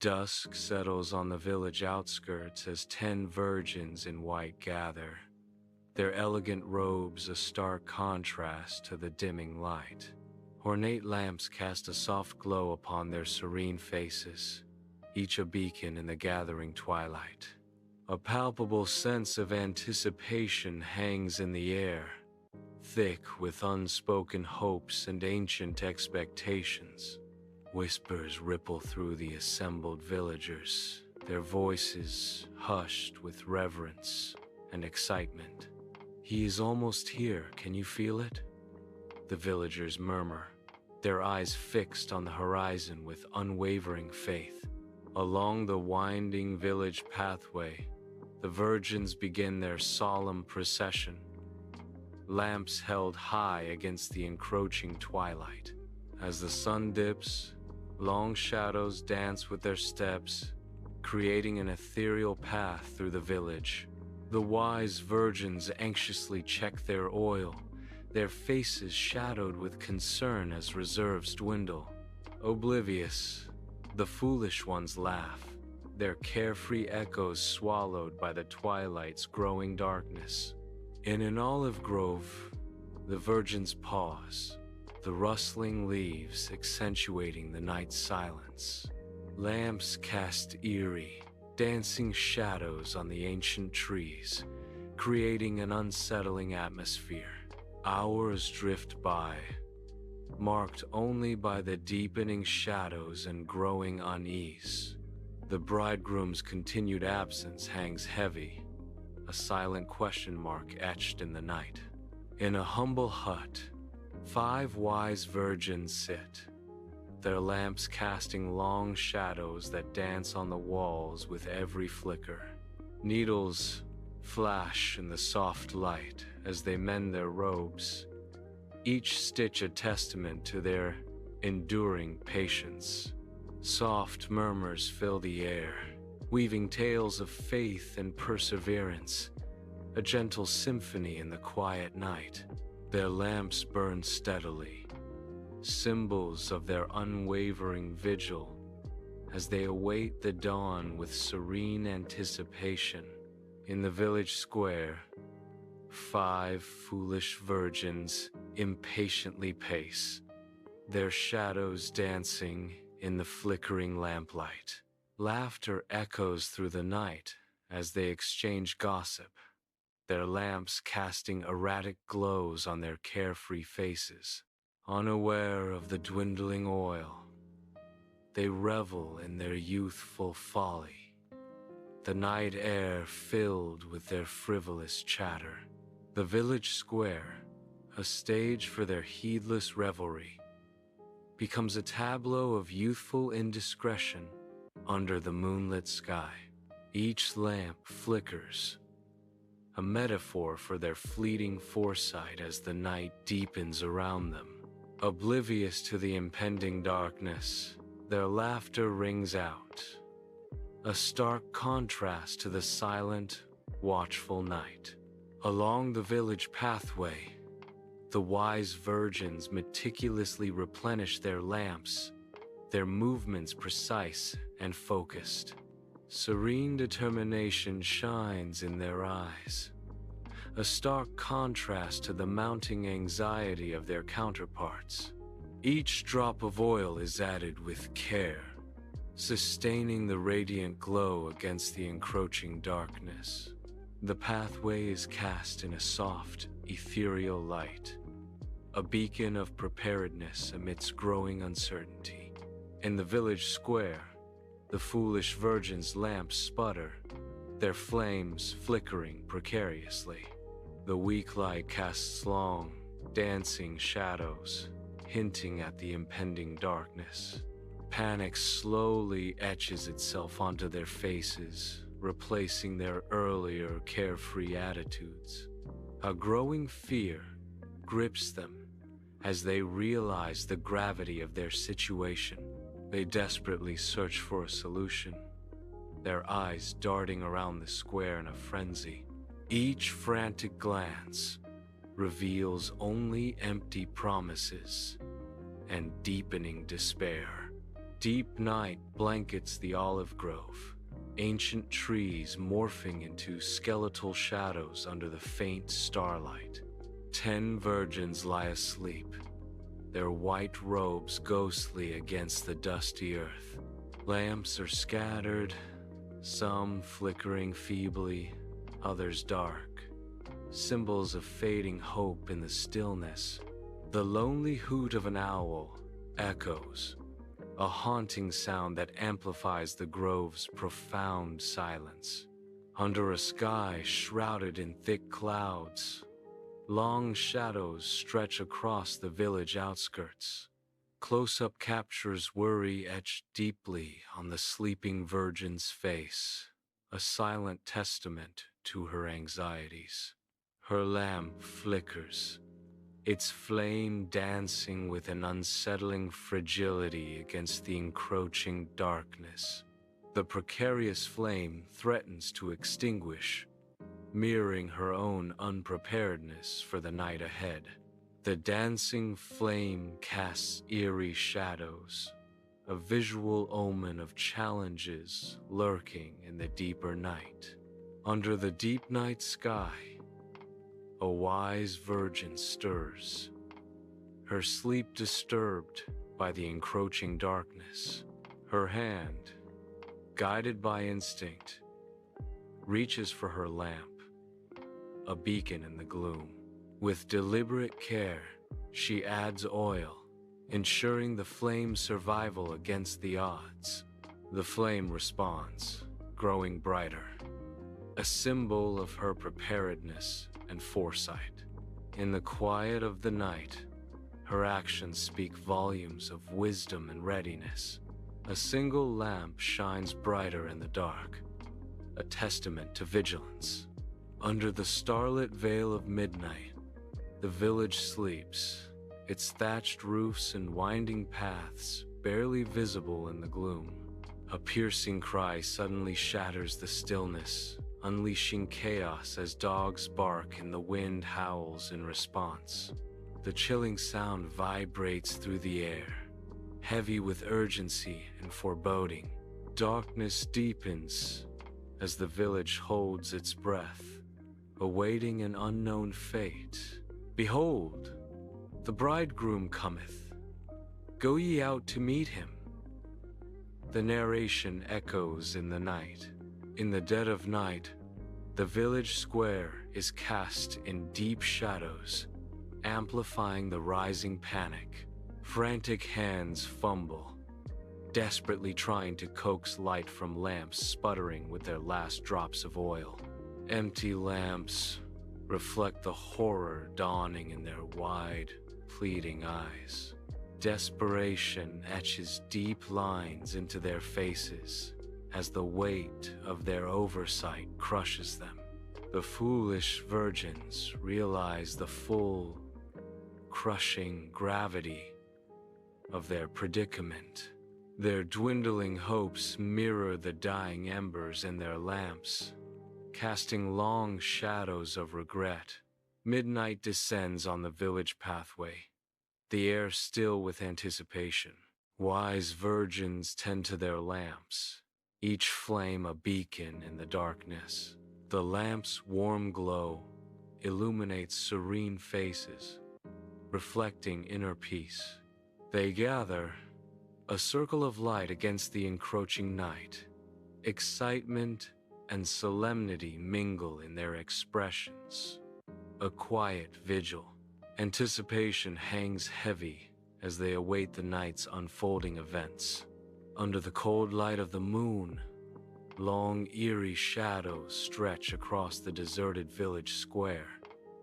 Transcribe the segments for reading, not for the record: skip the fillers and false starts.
Dusk settles on the village outskirts as 10 virgins in white gather, their elegant robes a stark contrast to the dimming light. Ornate lamps cast a soft glow upon their serene faces, each a beacon in the gathering twilight. A palpable sense of anticipation hangs in the air, thick with unspoken hopes and ancient expectations. Whispers ripple through the assembled villagers, their voices hushed with reverence and excitement. "He is almost here, can you feel it?" the villagers murmur, their eyes fixed on the horizon with unwavering faith. Along the winding village pathway, the virgins begin their solemn procession, lamps held high against the encroaching twilight. As the sun dips, long shadows dance with their steps, creating an ethereal path through the village. The wise virgins anxiously check their oil, their faces shadowed with concern as reserves dwindle. Oblivious, the foolish ones laugh, their carefree echoes swallowed by the twilight's growing darkness. In an olive grove, the virgins pause, the rustling leaves accentuating the night's silence. Lamps cast eerie, dancing shadows on the ancient trees, creating an unsettling atmosphere. Hours drift by, marked only by the deepening shadows and growing unease. The bridegroom's continued absence hangs heavy, a silent question mark etched in the night. In a humble hut, 5 wise virgins sit, their lamps casting long shadows that dance on the walls with every flicker. Needles flash in the soft light as they mend their robes, each stitch a testament to their enduring patience. Soft murmurs fill the air, weaving tales of faith and perseverance, a gentle symphony in the quiet night. Their lamps burn steadily, symbols of their unwavering vigil, as they await the dawn with serene anticipation. In the village square, 5 foolish virgins impatiently pace, their shadows dancing in the flickering lamplight. Laughter echoes through the night as they exchange gossip, their lamps casting erratic glows on their carefree faces. Unaware of the dwindling oil, they revel in their youthful folly, the night air filled with their frivolous chatter. The village square, a stage for their heedless revelry, becomes a tableau of youthful indiscretion under the moonlit sky. Each lamp flickers, a metaphor for their fleeting foresight as the night deepens around them. Oblivious to the impending darkness, their laughter rings out, a stark contrast to the silent, watchful night. Along the village pathway, the wise virgins meticulously replenish their lamps, their movements precise and focused. Serene determination shines in their eyes, a stark contrast to the mounting anxiety of their counterparts. Each drop of oil is added with care, sustaining the radiant glow against the encroaching darkness. The pathway is cast in a soft, ethereal light, a beacon of preparedness amidst growing uncertainty. In the village square, the foolish virgins' lamps sputter, their flames flickering precariously. The weak light casts long, dancing shadows, hinting at the impending darkness. Panic slowly etches itself onto their faces, replacing their earlier carefree attitudes. A growing fear grips them as they realize the gravity of their situation. They desperately search for a solution, their eyes darting around the square in a frenzy. Each frantic glance reveals only empty promises and deepening despair. Deep night blankets the olive grove, ancient trees morphing into skeletal shadows under the faint starlight. 10 virgins lie asleep, their white robes ghostly against the dusty earth. Lamps are scattered, some flickering feebly, others dark, symbols of fading hope in the stillness. The lonely hoot of an owl echoes, a haunting sound that amplifies the grove's profound silence. Under a sky shrouded in thick clouds, long shadows stretch across the village outskirts. Close-up captures worry etched deeply on the sleeping virgin's face, a silent testament to her anxieties. Her lamp flickers, its flame dancing with an unsettling fragility against the encroaching darkness. The precarious flame threatens to extinguish, mirroring her own unpreparedness for the night ahead. The dancing flame casts eerie shadows, a visual omen of challenges lurking in the deeper night. Under the deep night sky, a wise virgin stirs, her sleep disturbed by the encroaching darkness. Her hand, guided by instinct, reaches for her lamp, a beacon in the gloom. With deliberate care, she adds oil, ensuring the flame's survival against the odds. The flame responds, growing brighter, a symbol of her preparedness and foresight. In the quiet of the night, her actions speak volumes of wisdom and readiness. A single lamp shines brighter in the dark, a testament to vigilance. Under the starlit veil of midnight, the village sleeps, its thatched roofs and winding paths barely visible in the gloom. A piercing cry suddenly shatters the stillness, unleashing chaos as dogs bark and the wind howls in response. The chilling sound vibrates through the air, heavy with urgency and foreboding. Darkness deepens as the village holds its breath, awaiting an unknown fate. Behold, the bridegroom cometh. Go ye out to meet him. The narration echoes in the night. In the dead of night, the village square is cast in deep shadows, amplifying the rising panic. Frantic hands fumble, desperately trying to coax light from lamps sputtering with their last drops of oil. Empty lamps reflect the horror dawning in their wide, pleading eyes. Desperation etches deep lines into their faces as the weight of their oversight crushes them. The foolish virgins realize the full, crushing gravity of their predicament. Their dwindling hopes mirror the dying embers in their lamps, casting long shadows of regret. Midnight descends on the village pathway, the air still with anticipation. Wise virgins tend to their lamps, each flame a beacon in the darkness. The lamp's warm glow illuminates serene faces, reflecting inner peace. They gather, a circle of light against the encroaching night. Excitement and solemnity mingle in their expressions. A quiet vigil. Anticipation hangs heavy as they await the night's unfolding events. Under the cold light of the moon, long eerie shadows stretch across the deserted village square.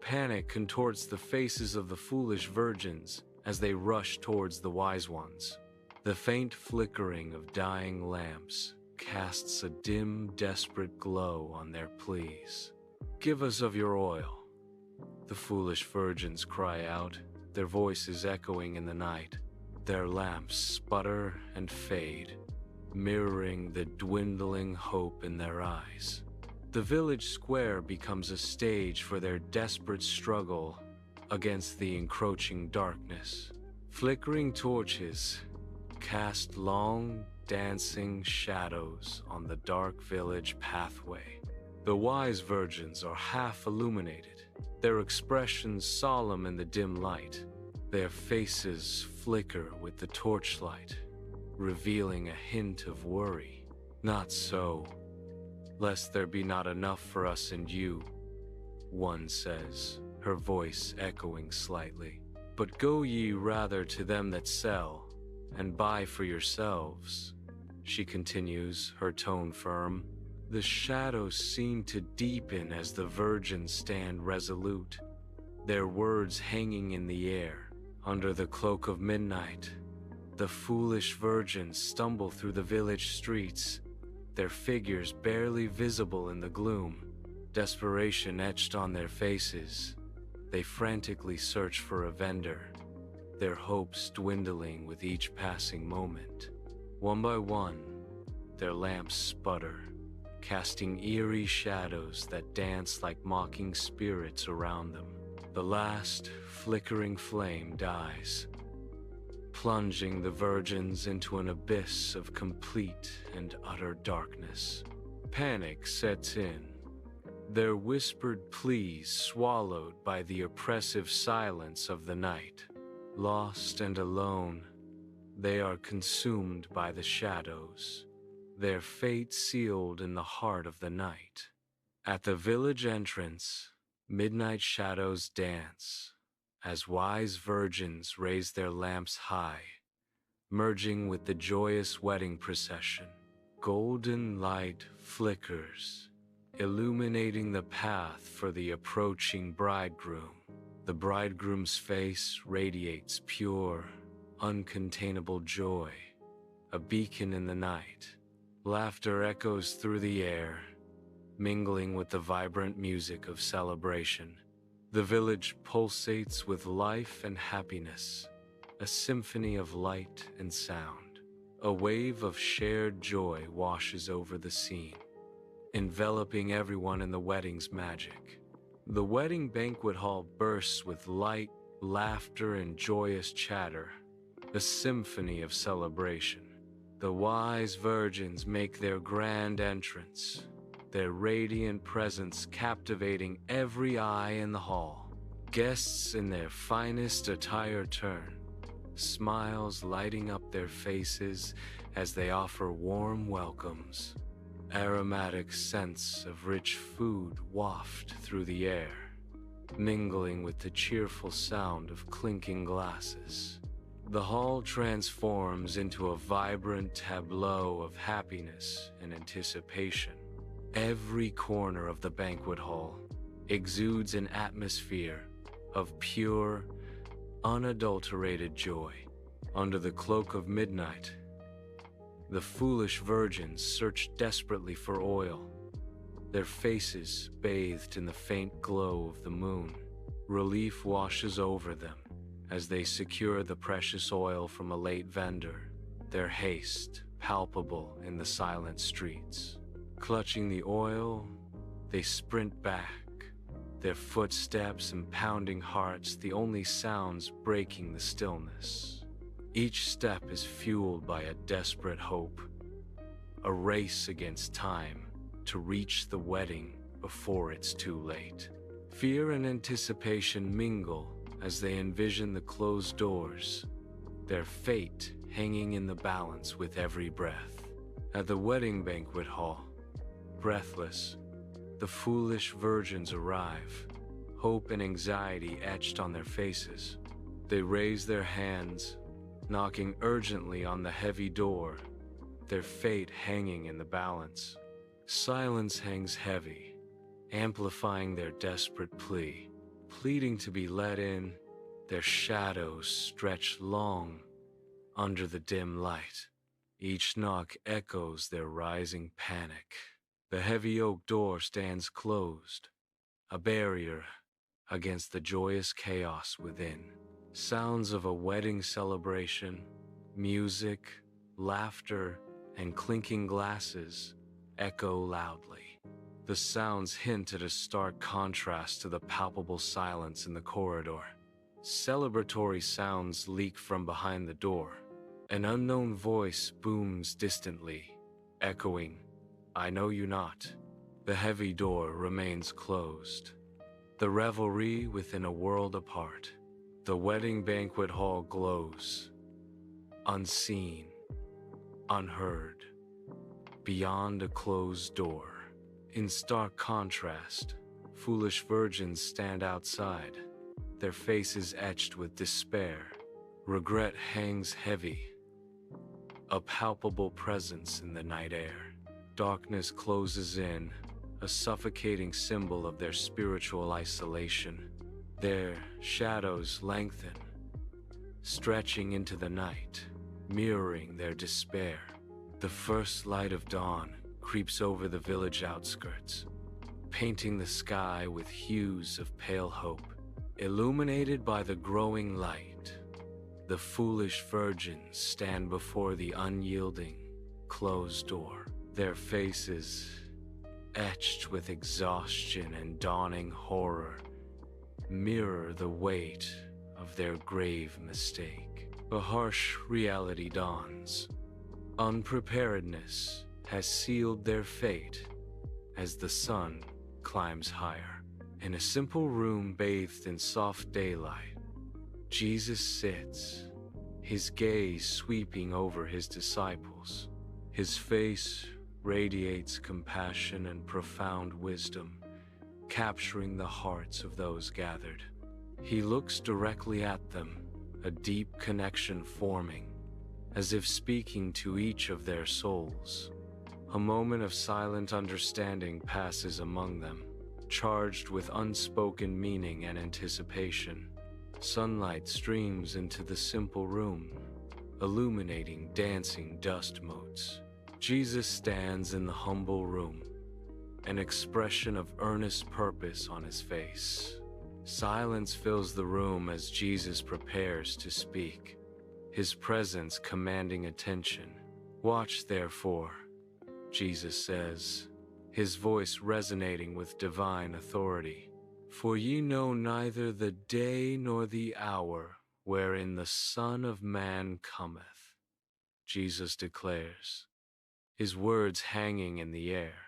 Panic contorts the faces of the foolish virgins as they rush towards the wise ones. The faint flickering of dying lamps casts a dim, desperate glow on their pleas. "Give us of your oil," the foolish virgins cry out, their voices echoing in the night. Their lamps sputter and fade, mirroring the dwindling hope in their eyes. The village square becomes a stage for their desperate struggle against the encroaching darkness. Flickering torches cast long, dancing shadows on the dark village pathway. The wise virgins are half illuminated, their expressions solemn in the dim light. Their faces flicker with the torchlight, revealing a hint of worry. Not so, lest there be not enough for us and you, one says, her voice echoing slightly. But go ye rather to them that sell, and buy for yourselves, she continues, her tone firm. The shadows seem to deepen as the virgins stand resolute, their words hanging in the air. Under the cloak of midnight, the foolish virgins stumble through the village streets, their figures barely visible in the gloom, desperation etched on their faces. They frantically search for a vendor, their hopes dwindling with each passing moment. One by one, their lamps sputter, casting eerie shadows that dance like mocking spirits around them. The last flickering flame dies, plunging the virgins into an abyss of complete and utter darkness. Panic sets in, their whispered pleas swallowed by the oppressive silence of the night. Lost and alone, they are consumed by the shadows, their fate sealed in the heart of the night. At the village entrance, midnight shadows dance, as wise virgins raise their lamps high, merging with the joyous wedding procession. Golden light flickers, illuminating the path for the approaching bridegroom. The bridegroom's face radiates pure, uncontainable joy, a beacon in the night. Laughter echoes through the air, mingling with the vibrant music of celebration. The village pulsates with life and happiness, a symphony of light and sound. A wave of shared joy washes over the scene, enveloping everyone in the wedding's magic. The wedding banquet hall bursts with light, laughter, and joyous chatter, a symphony of celebration. The wise virgins make their grand entrance, their radiant presence captivating every eye in the hall. Guests in their finest attire turn, smiles lighting up their faces as they offer warm welcomes. Aromatic scents of rich food waft through the air, mingling with the cheerful sound of clinking glasses. The hall transforms into a vibrant tableau of happiness and anticipation. Every corner of the banquet hall exudes an atmosphere of pure, unadulterated joy. Under the cloak of midnight, the foolish virgins search desperately for oil, their faces bathed in the faint glow of the moon. Relief washes over them as they secure the precious oil from a late vendor, their haste palpable in the silent streets. Clutching the oil, they sprint back, their footsteps and pounding hearts the only sounds breaking the stillness. Each step is fueled by a desperate hope, a race against time to reach the wedding before it's too late. Fear and anticipation mingle as they envision the closed doors, their fate hanging in the balance with every breath. At the wedding banquet hall, breathless, the foolish virgins arrive, hope and anxiety etched on their faces. They raise their hands, knocking urgently on the heavy door, their fate hanging in the balance. Silence hangs heavy, amplifying their desperate plea. Pleading to be let in, their shadows stretch long under the dim light. Each knock echoes their rising panic. The heavy oak door stands closed, a barrier against the joyous chaos within. Sounds of a wedding celebration, music, laughter, and clinking glasses echo loudly. The sounds hint at a stark contrast to the palpable silence in the corridor. Celebratory sounds leak from behind the door, An unknown voice booms distantly, echoing, "I know you not." The heavy door remains closed. The revelry within a world apart. The wedding banquet hall glows, unseen, unheard, beyond a closed door. In stark contrast, foolish virgins stand outside, their faces etched with despair. Regret hangs heavy, a palpable presence in the night air. Darkness closes in, a suffocating symbol of their spiritual isolation. Their shadows lengthen, stretching into the night, mirroring their despair. The first light of dawn creeps over the village outskirts, painting the sky with hues of pale hope. Illuminated by the growing light, the foolish virgins stand before the unyielding, closed door, their faces etched with exhaustion and dawning horror, mirror the weight of their grave mistake. A harsh reality dawns. Unpreparedness has sealed their fate as the sun climbs higher. In a simple room bathed in soft daylight, Jesus sits, his gaze sweeping over his disciples. His face radiates compassion and profound wisdom, capturing the hearts of those gathered. He looks directly at them, a deep connection forming, as if speaking to each of their souls. A moment of silent understanding passes among them, charged with unspoken meaning and anticipation. Sunlight streams into the simple room, illuminating dancing dust motes. Jesus stands in the humble room, an expression of earnest purpose on his face. Silence fills the room as Jesus prepares to speak, his presence commanding attention. "Watch, therefore," Jesus says, his voice resonating with divine authority. "For ye know neither the day nor the hour wherein the Son of Man cometh," Jesus declares, his words hanging in the air,